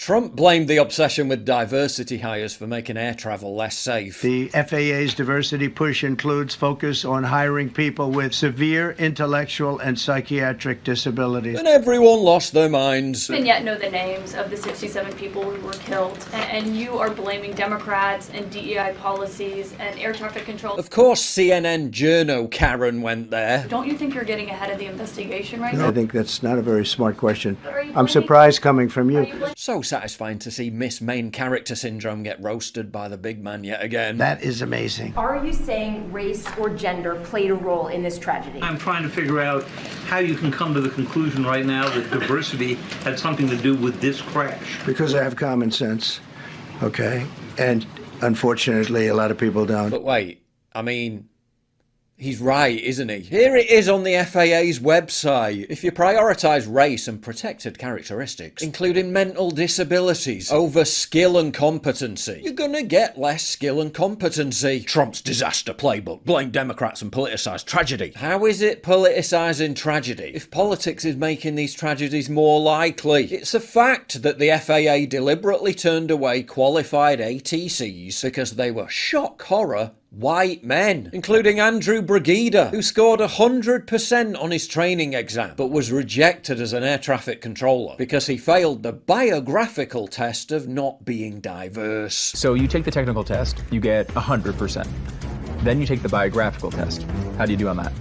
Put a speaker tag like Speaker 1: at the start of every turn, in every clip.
Speaker 1: Trump blamed the obsession with diversity hires for making air travel less safe.
Speaker 2: The FAA's diversity push includes focus on hiring people with severe intellectual and psychiatric disabilities.
Speaker 1: And everyone lost their minds.
Speaker 3: And yet know the names of the 67 people who were killed. And you are blaming Democrats and DEI policies and air traffic control.
Speaker 1: Of course CNN journo Karen went there.
Speaker 3: Don't you think you're getting ahead of the investigation right now?
Speaker 2: I think that's not a very smart question. I'm surprised coming from you.
Speaker 1: So satisfying to see Miss Main Character Syndrome get roasted by the big man yet again.
Speaker 2: That is amazing.
Speaker 4: Are you saying race or gender played a role in this tragedy?
Speaker 5: I'm trying to figure out how you can come to the conclusion right now that diversity had something to do with this crash.
Speaker 2: Because I have common sense, okay? And unfortunately, a lot of people don't.
Speaker 1: But wait, I mean, he's right, isn't he? Here it is on the FAA's website. If you prioritise race and protected characteristics, including mental disabilities, over skill and competency, you're gonna get less skill and competency. Trump's disaster playbook. Blame Democrats and politicise tragedy. How is it politicising tragedy if politics is making these tragedies more likely? It's a fact that the FAA deliberately turned away qualified ATCs because they were shock horror white men, including Andrew Brigida, who scored 100% on his training exam, but was rejected as an air traffic controller because he failed the biographical test of not being diverse.
Speaker 6: So you take the technical test, you get 100%. Then you take the biographical test. How do you do on that?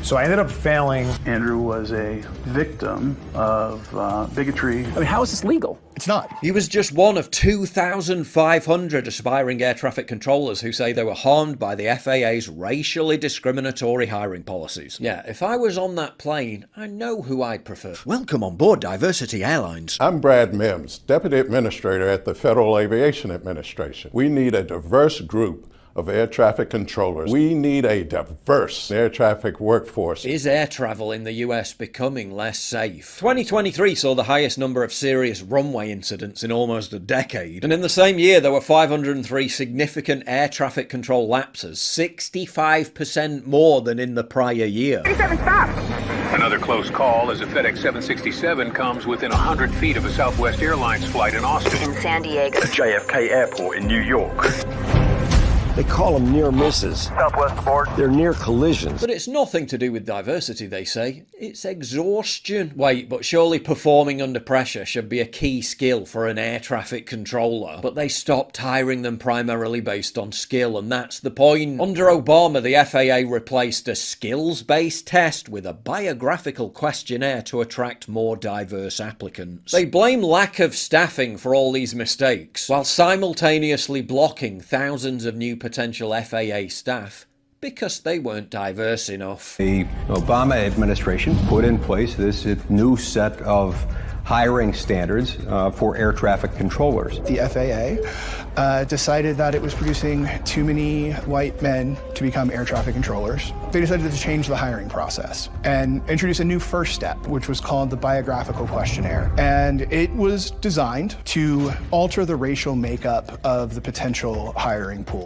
Speaker 7: So I ended up failing. Andrew was a victim of bigotry.
Speaker 6: I mean, how is this legal?
Speaker 7: It's not.
Speaker 1: He was just one of 2,500 aspiring air traffic controllers who say they were harmed by the FAA's racially discriminatory hiring policies. Yeah, if I was on that plane, I know who I'd prefer. Welcome on board Diversity Airlines.
Speaker 8: I'm Brad Mims, Deputy Administrator at the Federal Aviation Administration. We need a diverse group of air traffic controllers. We need a diverse air traffic workforce.
Speaker 1: Is air travel in the US becoming less safe? 2023 saw the highest number of serious runway incidents in almost a decade. And in the same year, there were 503 significant air traffic control lapses, 65% more than in the prior year.
Speaker 9: 37 stops. Another close call as a FedEx 767 comes within 100 feet of a Southwest Airlines flight in Austin.
Speaker 4: In San Diego.
Speaker 10: The JFK Airport in New York. They call them near misses.
Speaker 9: Southwest aboard.
Speaker 10: They're near collisions.
Speaker 1: But it's nothing to do with diversity, they say. It's exhaustion. Wait, but surely performing under pressure should be a key skill for an air traffic controller. But they stopped hiring them primarily based on skill, and that's the point. Under Obama, the FAA replaced a skills-based test with a biographical questionnaire to attract more diverse applicants. They blame lack of staffing for all these mistakes, while simultaneously blocking thousands of new potential FAA staff because they weren't diverse enough.
Speaker 11: The Obama administration put in place this new set of hiring standards for air traffic controllers.
Speaker 12: The FAA decided that it was producing too many white men to become air traffic controllers. They decided to change the hiring process and introduce a new first step, which was called the biographical questionnaire. And it was designed to alter the racial makeup of the potential hiring pool.